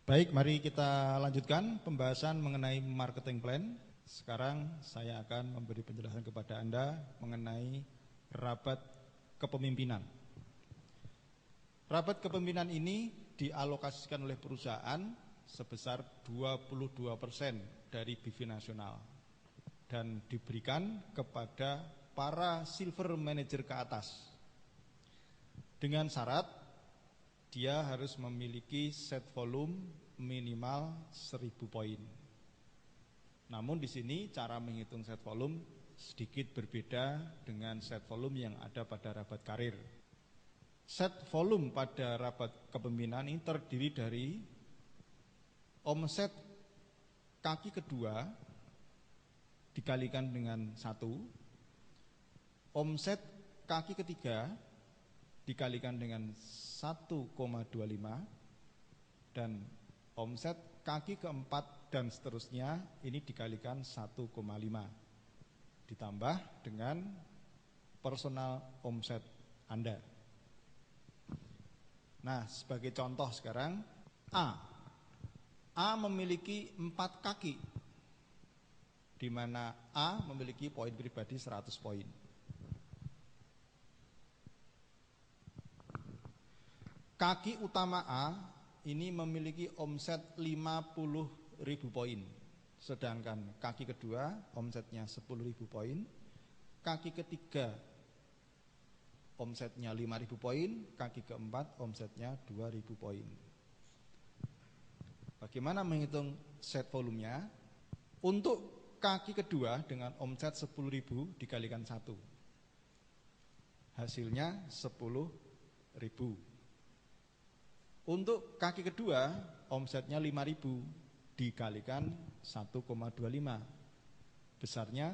Baik, mari kita lanjutkan pembahasan mengenai marketing plan. Sekarang saya akan memberi penjelasan kepada Anda mengenai rapat kepemimpinan. Rapat kepemimpinan ini dialokasikan oleh perusahaan sebesar 22% dari BV nasional dan diberikan kepada para silver manager ke atas dengan syarat dia harus memiliki set volume minimal 1000 poin. Namun di sini cara menghitung set volume sedikit berbeda dengan set volume yang ada pada rabat karir. Set volume pada rabat kepemimpinan ini terdiri dari omset kaki kedua dikalikan dengan 1, omset kaki ketiga dikalikan dengan 1,25 dan omset kaki keempat dan seterusnya ini dikalikan 1,5 ditambah dengan personal omset Anda. Nah, sebagai contoh sekarang A memiliki 4 kaki di mana A memiliki poin pribadi 100 poin. Kaki utama A ini memiliki omset 50.000 poin. Sedangkan kaki kedua omsetnya 10.000 poin. Kaki ketiga omsetnya 5.000 poin. Kaki keempat omsetnya 2.000 poin. Bagaimana menghitung set volumenya? Untuk kaki kedua dengan omset 10.000 dikalikan 1. Hasilnya 10.000. Untuk kaki kedua omsetnya 5.000 dikalikan 1,25 besarnya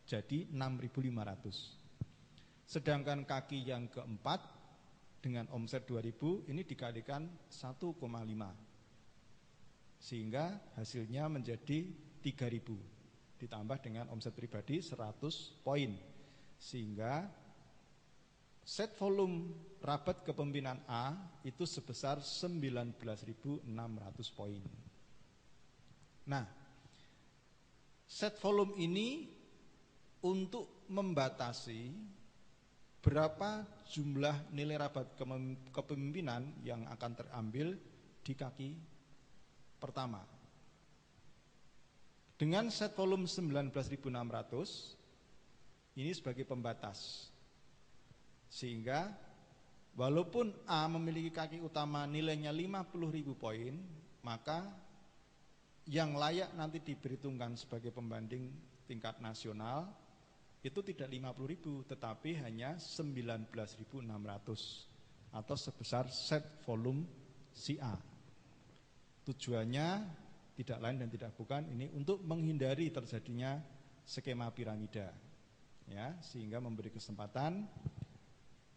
jadi 6.500. Sedangkan kaki yang keempat dengan omset 2.000 ini dikalikan 1,5 sehingga hasilnya menjadi 3.000 ditambah dengan omset pribadi 100 poin sehingga set volume rabat kepemimpinan A itu sebesar 19.600 poin. Nah, set volume ini untuk membatasi berapa jumlah nilai rabat kepemimpinan yang akan terambil di kaki pertama. Dengan set volume 19.600 ini sebagai pembatas. Sehingga walaupun A memiliki kaki utama nilainya 50.000 poin, maka yang layak nanti diperhitungkan sebagai pembanding tingkat nasional itu tidak 50.000 tetapi hanya 19.600 atau sebesar set volume si A. Tujuannya tidak lain dan tidak bukan ini untuk menghindari terjadinya skema piramida ya, sehingga memberi kesempatan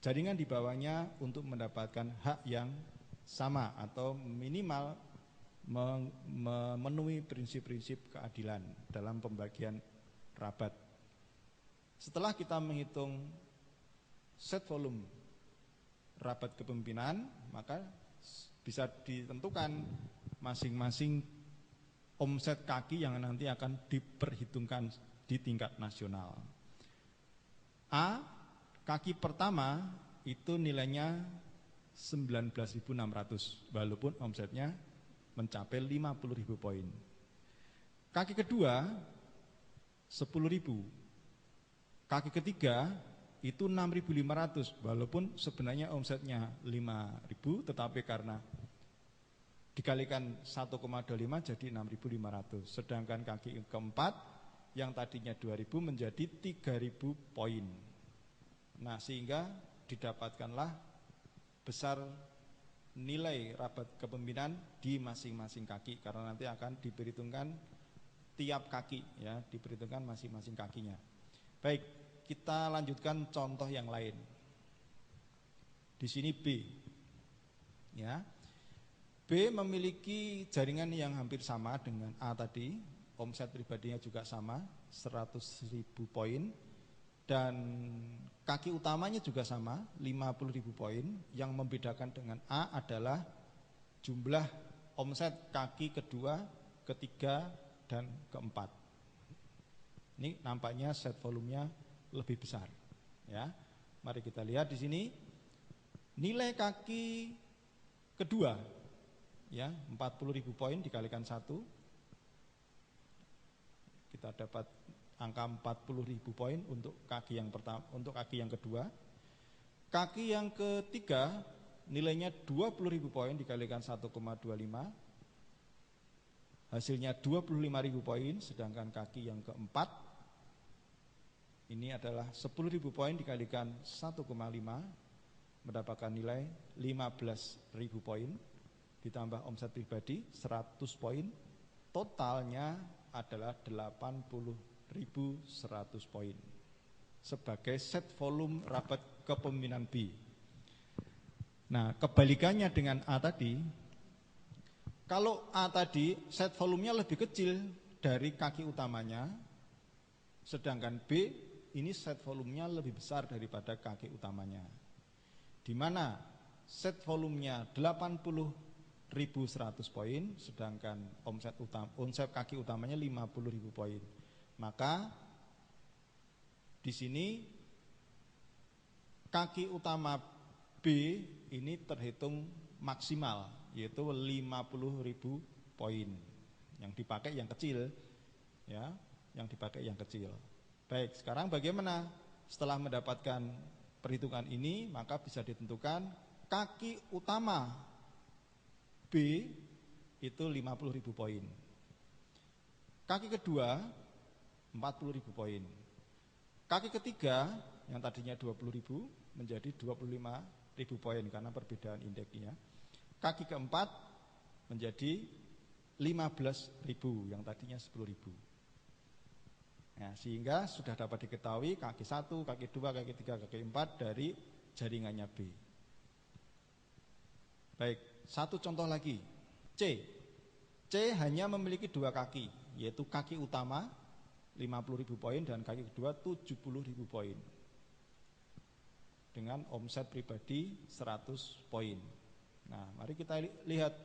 jaringan di bawahnya untuk mendapatkan hak yang sama atau minimal memenuhi prinsip-prinsip keadilan dalam pembagian rabat. Setelah kita menghitung set volume rabat kepemimpinan, maka bisa ditentukan masing-masing omset kaki yang nanti akan diperhitungkan di tingkat nasional. A kaki pertama itu nilainya 19.600 walaupun omsetnya mencapai 50.000 poin. Kaki kedua 10.000. Kaki ketiga itu 6.500 walaupun sebenarnya omsetnya 5.000 tetapi karena dikalikan 1,25 jadi 6.500. Sedangkan kaki keempat yang tadinya 2.000 menjadi 3.000 poin. Nah, sehingga didapatkanlah besar nilai rabat kepemimpinan di masing-masing kaki karena nanti akan diperhitungkan tiap kaki ya, diperhitungkan masing-masing kakinya. Baik, kita lanjutkan contoh yang lain. Di sini B. Ya. B memiliki jaringan yang hampir sama dengan A tadi, omset pribadinya juga sama, 100.000 poin. Dan kaki utamanya juga sama, 50.000 poin. Yang membedakan dengan A adalah jumlah omset kaki kedua, ketiga, dan keempat. Ini nampaknya set volumenya lebih besar. Ya, mari kita lihat di sini nilai kaki kedua, ya 40.000 poin dikalikan 1, kita dapat angka 40.000 poin untuk kaki yang pertama, untuk kaki yang kedua. Kaki yang ketiga nilainya 20.000 poin dikalikan 1,25, hasilnya 25.000 poin. Sedangkan kaki yang keempat ini adalah 10.000 poin dikalikan 1,5, mendapatkan nilai 15.000 poin, ditambah omset pribadi 100 poin, totalnya adalah 80.100 poin sebagai set volume rapat kepemimpinan B. Nah, kebalikannya dengan A tadi, kalau A tadi set volumenya lebih kecil dari kaki utamanya, sedangkan B ini set volumenya lebih besar daripada kaki utamanya, di mana set volumenya 80.100 poin, sedangkan omset kaki utamanya 50.000 poin. Maka di sini kaki utama B ini terhitung maksimal, yaitu 50.000 poin. Yang dipakai yang kecil, ya, yang dipakai yang kecil. Baik, sekarang bagaimana? Setelah mendapatkan perhitungan ini, maka bisa ditentukan kaki utama B itu 50.000 poin. Kaki kedua 40.000 poin. Kaki ketiga yang tadinya 20.000 menjadi 25.000 poin karena perbedaan indeksnya. Kaki keempat menjadi 15.000 yang tadinya 10.000. Nah, sehingga sudah dapat diketahui kaki 1, kaki 2, kaki 3, kaki 4 dari jaringannya B. Baik, satu contoh lagi. C hanya memiliki 2 kaki, yaitu kaki utama 50.000 poin dan kaki kedua 70.000 poin dengan omset pribadi 100 poin. Nah, mari kita lihat,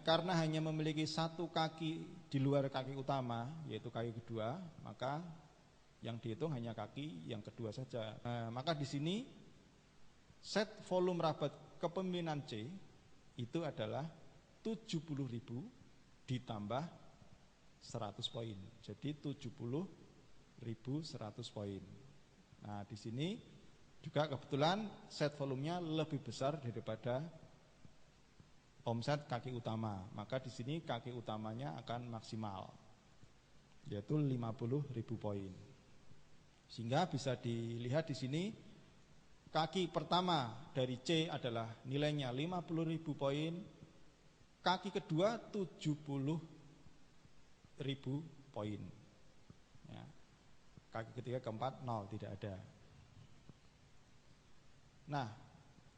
karena hanya memiliki 1 kaki di luar kaki utama, yaitu kaki kedua, maka yang dihitung hanya kaki yang kedua saja. Nah, maka di sini set volume rabat kepemimpinan C itu adalah 70.000 ditambah 100 poin. Jadi 70.100 poin. Nah, di sini juga kebetulan set volumenya lebih besar daripada omset kaki utama. Maka di sini kaki utamanya akan maksimal, yaitu 50.000 poin. Sehingga bisa dilihat di sini kaki pertama dari C adalah nilainya 50.000 poin, kaki kedua 70.000 poin. Ya. Kaki ketiga keempat 0, tidak ada. Nah,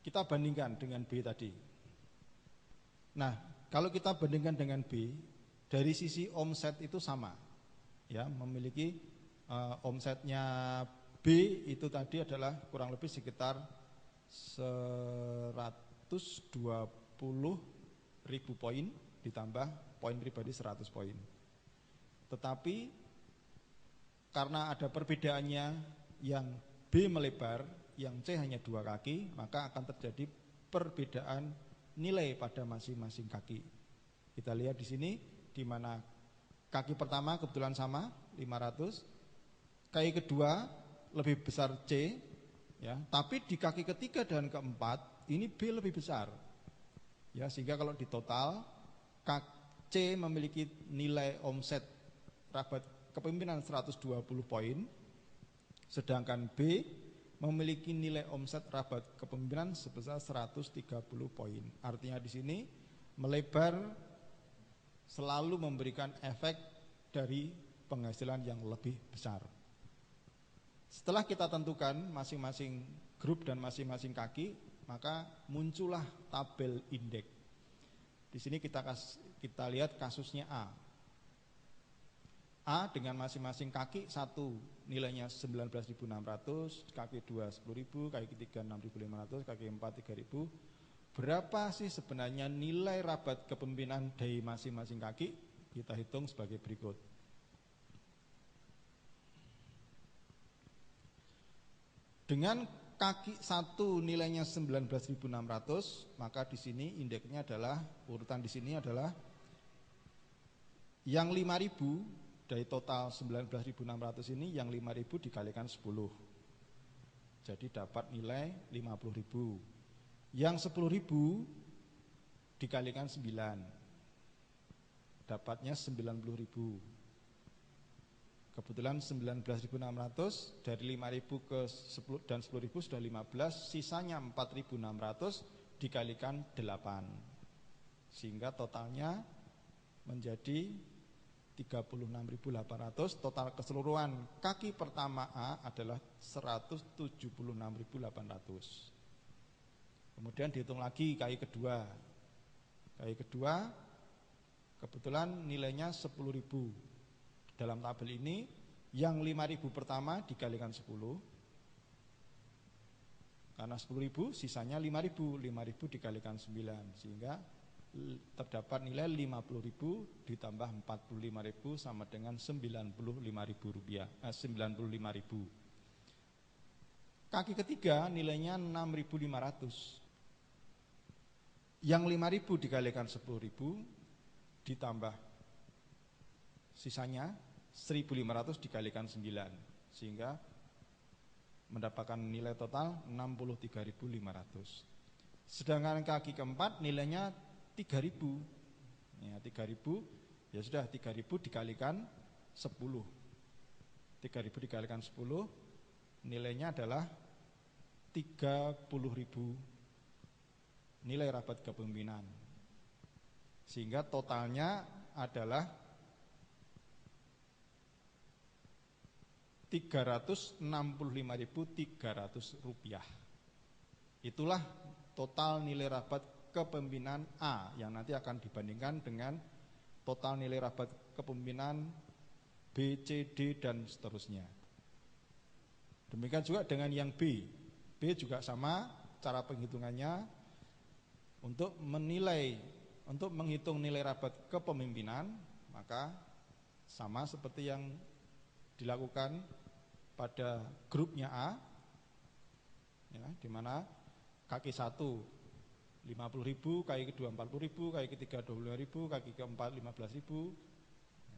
kita bandingkan dengan B tadi. Nah, kalau kita bandingkan dengan B, dari sisi omset itu sama, ya, memiliki omsetnya B itu tadi adalah kurang lebih sekitar 120.000 poin ditambah poin pribadi 100 poin. Tetapi karena ada perbedaannya, yang B melebar, yang C hanya 2 kaki, maka akan terjadi perbedaan nilai pada masing-masing kaki. Kita lihat di sini, di mana kaki pertama kebetulan sama 500, kaki kedua lebih besar C, ya, tapi di kaki ketiga dan keempat ini B lebih besar, ya, sehingga kalau di total C memiliki nilai omset rabat kepemimpinan 120 poin, sedangkan B memiliki nilai omset rabat kepemimpinan sebesar 130 poin. Artinya di sini melebar selalu memberikan efek dari penghasilan yang lebih besar. Setelah kita tentukan masing-masing grup dan masing-masing kaki, maka muncullah tabel indeks. Di sini kita lihat kasusnya A. A dengan masing-masing kaki, 1 nilainya 19.600, kaki 2 10.000, kaki 3 6.500, kaki 4 3.000, berapa sih sebenarnya nilai rabat kepemimpinan dari masing-masing kaki? Kita hitung sebagai berikut. Dengan kaki 1 nilainya 19.600, maka di sini indeksnya adalah, urutan di sini adalah yang 5.000 dari total 19.600 ini, yang 5.000 dikalikan 10. Jadi dapat nilai 50.000. Yang 10.000 dikalikan 9. Dapatnya 90.000. Kebetulan 19.600 dari 5.000 ke 10 dan 10.000 sudah 15, sisanya 4.600 dikalikan 8. Sehingga totalnya menjadi 36.800. Total keseluruhan kaki pertama A adalah 176.800. Kemudian dihitung lagi kaki kedua. Kaki kedua kebetulan nilainya 10.000. Dalam tabel ini yang 5.000 pertama dikalikan 10. Karena 10.000 sisanya 5.000. 5.000 dikalikan 9 sehingga terdapat nilai 50.000 ditambah 45.000 sama dengan 95.000 rupiah. 95.000. Kaki ketiga nilainya 6.500. Yang 5.000 dikalikan 10.000 ditambah sisanya 1.500 dikalikan 9 sehingga mendapatkan nilai total 63.500. Sedangkan kaki keempat nilainya 3.000. Ya, 3.000 ya sudah 3.000 dikalikan 10. 3.000 dikalikan 10 nilainya adalah 30.000 nilai rabat kepemimpinan. Sehingga totalnya adalah 365.300 rupiah. Itulah total nilai rabat kepemimpinan A yang nanti akan dibandingkan dengan total nilai rabat kepemimpinan B, C, D dan seterusnya. Demikian juga dengan yang B. B juga sama cara penghitungannya. Untuk menghitung nilai rabat kepemimpinan maka sama seperti yang dilakukan pada grupnya A, ya, di mana kaki 1 50.000, kaki kedua 40.000, kaki ketiga 25.000, kaki keempat 15.000,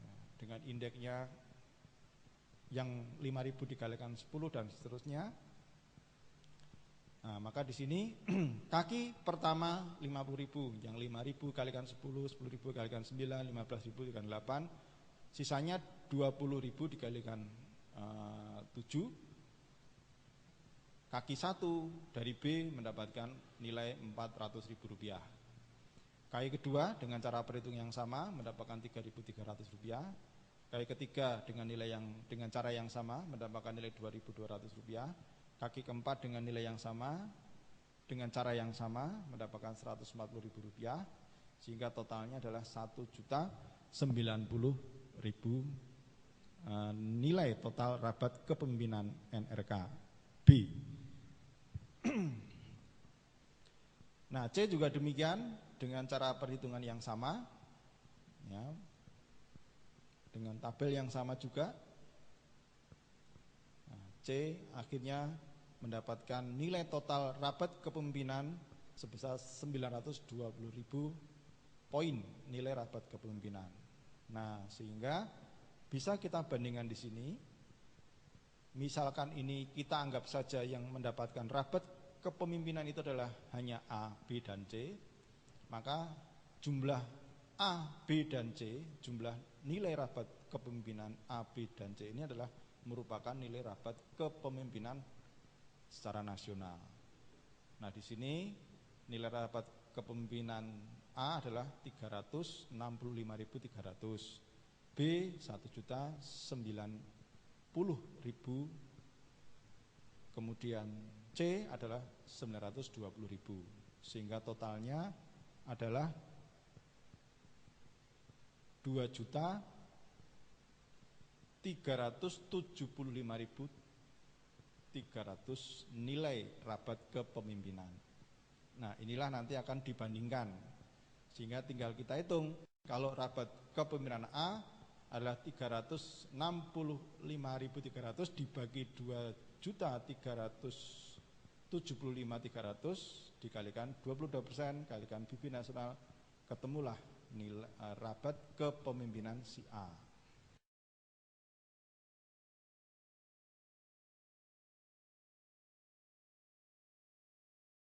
ya, dengan indeksnya yang 5.000 dikalikan 10 dan seterusnya. Nah, maka di sini kaki pertama 50.000, yang 5.000 kalikan 10, 10.000 kalikan 9, 15.000 dikalikan 8, sisanya 20.000 dikalikan 7. Kaki 1 dari B mendapatkan nilai 400.000 rupiah. Kaki kedua dengan cara perhitung yang sama mendapatkan 3.300 rupiah. Kaki ketiga dengan cara yang sama mendapatkan nilai 2.200 rupiah. Kaki keempat dengan nilai yang sama dengan cara yang sama mendapatkan 140.000 rupiah. Sehingga totalnya adalah 1.090.000 nilai total rabat kepemimpinan NRK B. Nah, C juga demikian dengan cara perhitungan yang sama, ya, dengan tabel yang sama juga. Nah, C akhirnya mendapatkan nilai total rabat kepemimpinan sebesar 920.000 poin nilai rabat kepemimpinan. Nah, sehingga bisa kita bandingkan di sini. Misalkan ini kita anggap saja yang mendapatkan rabat kepemimpinan itu adalah hanya A, B, dan C, maka jumlah A, B, dan C, jumlah nilai rabat kepemimpinan A, B, dan C ini adalah merupakan nilai rabat kepemimpinan secara nasional. Nah, di sini nilai rabat kepemimpinan A adalah 365.300, B 1.090.000, kemudian C adalah 920.000, sehingga totalnya adalah 2.375.300 nilai rabat kepemimpinan. Nah, inilah nanti akan dibandingkan. Sehingga tinggal kita hitung, kalau rabat kepemimpinan A adalah 365.300 dibagi 2.375.300 dikalikan 22% kalikan PIB nasional, ketemulah nilai rabat kepemimpinan si A.